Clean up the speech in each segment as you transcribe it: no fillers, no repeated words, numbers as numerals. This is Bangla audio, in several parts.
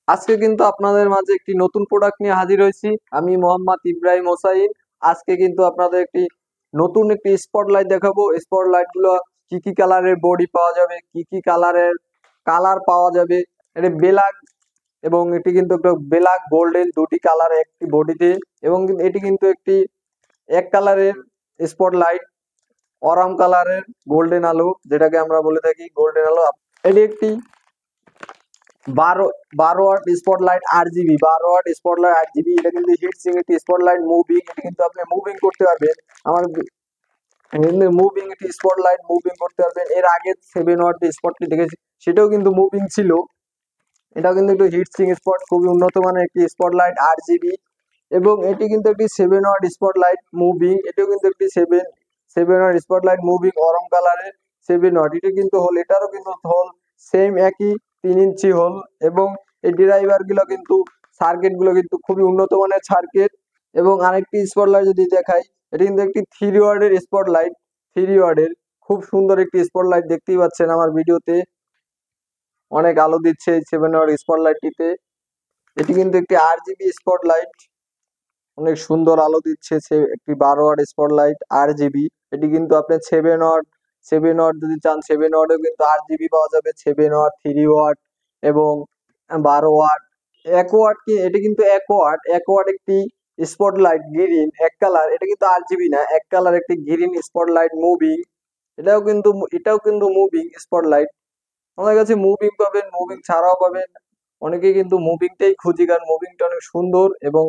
আজকে কিন্তু আপনাদের মাঝে একটি নতুন প্রোডাক্ট নিয়ে হাজির হয়েছি। আমি মোহাম্মদ ইব্রাহিম হোসাইন। আজকে কিন্তু আপনাদের নতুন একটি স্পটলাইট দেখাবো। স্পটলাইট গুলো কি কি কালারের বডি পাওয়া যাবে, কি কি কালারের কালার পাওয়া যাবে। এটা ব্ল্যাক এবং এটি কিন্তু একটু ব্ল্যাক গোল্ডেন দুটি কালার একটি বডিতে, এবং এটি কিন্তু একটি এক কালারের স্পটলাইট, অরাম কালারের গোল্ডেন আলো, যেটাকে আমরা বলে থাকি গোল্ডেন আলো। এটি একটি 12 watt spotlight 8 GB, 12 watt spotlight 8 GB. এটা কিন্তু হিট সিং একটি স্পটলাইট মুভিং, এটা কিন্তু আপনি মুভিং করতে পারবেন। আমার মুভিং একটি স্পটলাইট মুভিং করতে পারবেন। এর আগে 7 ওয়াট যে স্পটটি দেখেছি সেটাও কিন্তু মুভিং ছিল। এটাও কিন্তু একটু হিট সিং স্পট, খুবই উন্নত মানের একটি স্পটলাইট 8 জিবি। এবং এটি কিন্তু একটি 7 ওয়াট স্পটলাইট মুভিং, এটাও কিন্তু একটি সেভেন ওয়াট স্পটলাইট মুভিং অরম কালারের 7 ওয়াট। এটা কিন্তু হোল, এটারও কিন্তু হোল সেম একই 3 ইঞ্চি হোল। এবং এই ড্রাইভার গুলো কিন্তু সার্কিট গুলো কিন্তু খুবই উন্নত মানের সার্কিট। এবং আরেকটি স্পটলাইট যদি দেখাই, এটা কিন্তু একটি 3 ওয়াটের স্পটলাইট, 3 ওয়াটের খুব সুন্দর একটি স্পটলাইট। দেখতেই পাচ্ছেন আমার ভিডিওতে অনেক আলো দিচ্ছে এই 7 ওয়াট স্পটলাইটটিতে। এটি কিন্তু একটি 8 জিবি স্পটলাইট, অনেক সুন্দর আলো দিচ্ছে। একটি 12 ওয়াট স্পটলাইট 8 জিবি। এটি কিন্তু আপনি 7 ওয়াট যদি চান, 7 ওয়াটেও কিন্তু 8 জিবি পাওয়া যাবে। 7 ওয়াট, 3 ওয়াট এবং 12 ওয়াট। 1 ওয়াট কি, এটি কিন্তু 1 ওয়াট, 1 ওয়াট একটি স্পটলাইট গ্রিন এক কালার। এটা কিন্তু 8 জিবি না, এক কালার একটি গ্রিন স্পটলাইট মুভিং। এটাও কিন্তু মুভিং স্পটলাইট। আমাদের কাছে মুভিং পাবেন, মুভিং ছাড়াও পাবেন। অনেকেই কিন্তু মুভিংটাই খুঁজি, কারণ মুভিংটা অনেক সুন্দর এবং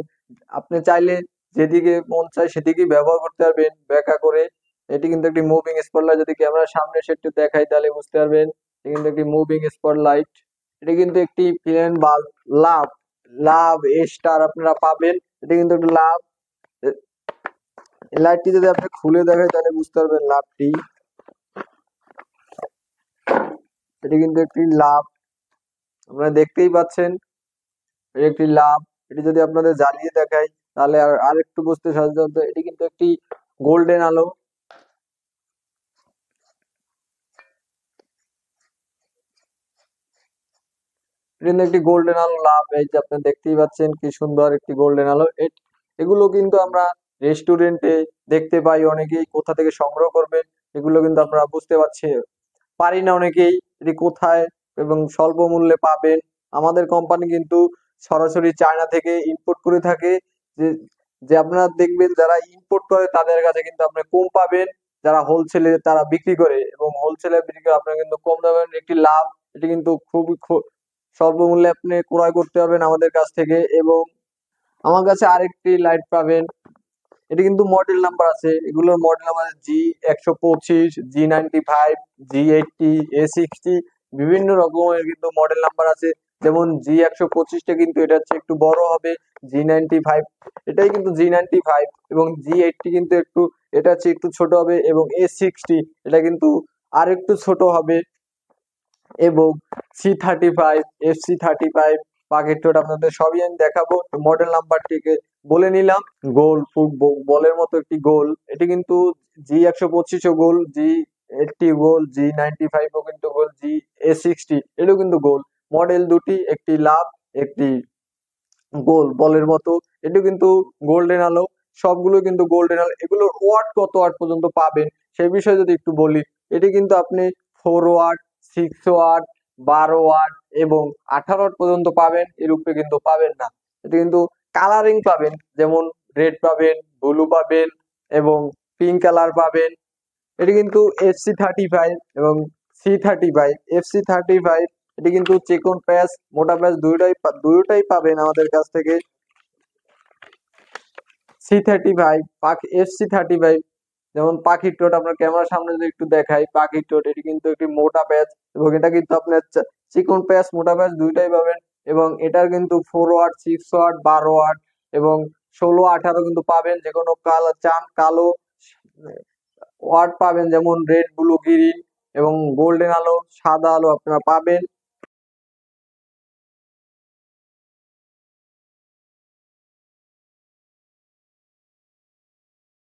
আপনি চাইলে যেদিকে মন চায় সেদিকেই ব্যবহার করতে পারবেন ব্যাকা করে। এটি কিন্তু একটি মুভিং স্পটলাইট। যদি ক্যামেরার সামনে সে একটু দেখাই তাহলে বুঝতে পারবেন এটি কিন্তু একটি মুভিং স্পটলাইট। এটি কিন্তু একটি প্লেন বাল্ব, লাভ লাভ এ স্টার আপনারা পাবেন। এটি কিন্তু একটি লাভ। এই লাইটটি যদি আপনি খুলে দেখাই তাহলে বুঝতে পারবেন লাভটি। এটি কিন্তু একটি লাভ, আপনারা দেখতেই পাচ্ছেন এটি একটি লাভ। এটি যদি আপনাদের জ্বালিয়ে দেখাই তাহলে আর একটু বুঝতে সাহায্য হবে। এটি কিন্তু একটি গোল্ডেন আলো। এটি কিন্তু একটি গোল্ডেন আলো লাভ। এই যে আপনি দেখতেই পাচ্ছেন কি সুন্দর একটি গোল্ডেন আলো। এগুলো কিন্তু আমরা রেস্টুরেন্টে দেখতে পাই, অনেকেই কোথা থেকে সংগ্রহ করবেন এগুলো কিন্তু আপনারা বুঝতে পারি না অনেকেই এটি কোথায় এবং স্বল্প মূল্যে পাবেন। আমাদের কোম্পানি কিন্তু সরাসরি চায়না থেকে ইম্পোর্ট করে থাকে। যে যে আপনারা দেখবেন যারা ইম্পোর্ট করে তাদের কাছে কিন্তু আপনি কম পাবেন, যারা হোলসেলে তারা বিক্রি করে এবং হোলসেলে বিক্রি করে আপনারা কিন্তু কম দামে একটি লাভ। এটি কিন্তু খুবই স্বল্প মূল্যে আপনি ক্রয় করতে পারবেন আমাদের কাছ থেকে। এবং আমার কাছে আরেকটি লাইট পাবেন, এটি কিন্তু মডেল নাম্বার আছে। এগুলোর model number G125, G95, G80, A60, বিভিন্ন রকমের কিন্তু মডেল নাম্বার আছে। যেমন G125টা কিন্তু এটা হচ্ছে একটু বড় হবে, G95 এটাই কিন্তু G95, এবং G80 কিন্তু এটা হচ্ছে একটু ছোট হবে, এবং A60 এটা কিন্তু আর একটু ছোট হবে। এবং C35, FC35 পাখির ঠোঁট আপনাদের সবই আমি দেখাবো। মডেল নাম্বারটিকে বলে নিলাম। গোল বলের মতো একটি গোল, এটি কিন্তু G125ও গোল, G80 গোল, G95ও কিন্তু গোল, G A60 এটাও কিন্তু গোল। মডেল দুটি, একটি লাভ একটি গোল বলের মতো। এটি কিন্তু গোল্ডেন আলো, সবগুলো কিন্তু গোল্ডেন আলো। এগুলোর ওয়াট কত ওয়াট পর্যন্ত পাবেন সেই বিষয়ে যদি একটু বলি, এটি কিন্তু আপনি 4 ওয়াট, 6 ওয়াট, 12 ওয়াট এবং 18 ওয়াট পর্যন্ত পাবেন। এর উপরে কিন্তু পাবেন না। এটি কিন্তু কালারিং পাবেন, যেমন রেড পাবেন, ব্লু পাবেন এবং পিঙ্ক কালার পাবেন। এটি কিন্তু FC35 এবং C35। FC35 এটি কিন্তু চিকন প্যাচ মোটা প্যাচ দুইটাই পাবেন আমাদের কাছ থেকে। C35 FC35 যেমন পাখির ঠোঁট, আপনার ক্যামেরার সামনে যদি একটু দেখাই, পাখির ঠোঁট এটি কিন্তু একটি মোটা প্যাচ, এবং এটা কিন্তু আপনার চিকন প্যাচ মোটা প্যাচ দুইটাই পাবেন। এবং এটার কিন্তু 4 ওয়াট, 6 ওয়াট, 12 ওয়াট এবং 16, 18 কিন্তু পাবেন। যে কোনো কালার চান কালো ওয়াট পাবেন, যেমন রেড, ব্লু, গ্রিন এবং গোল্ডেন আলো, সাদা আলো আপনারা পাবেন।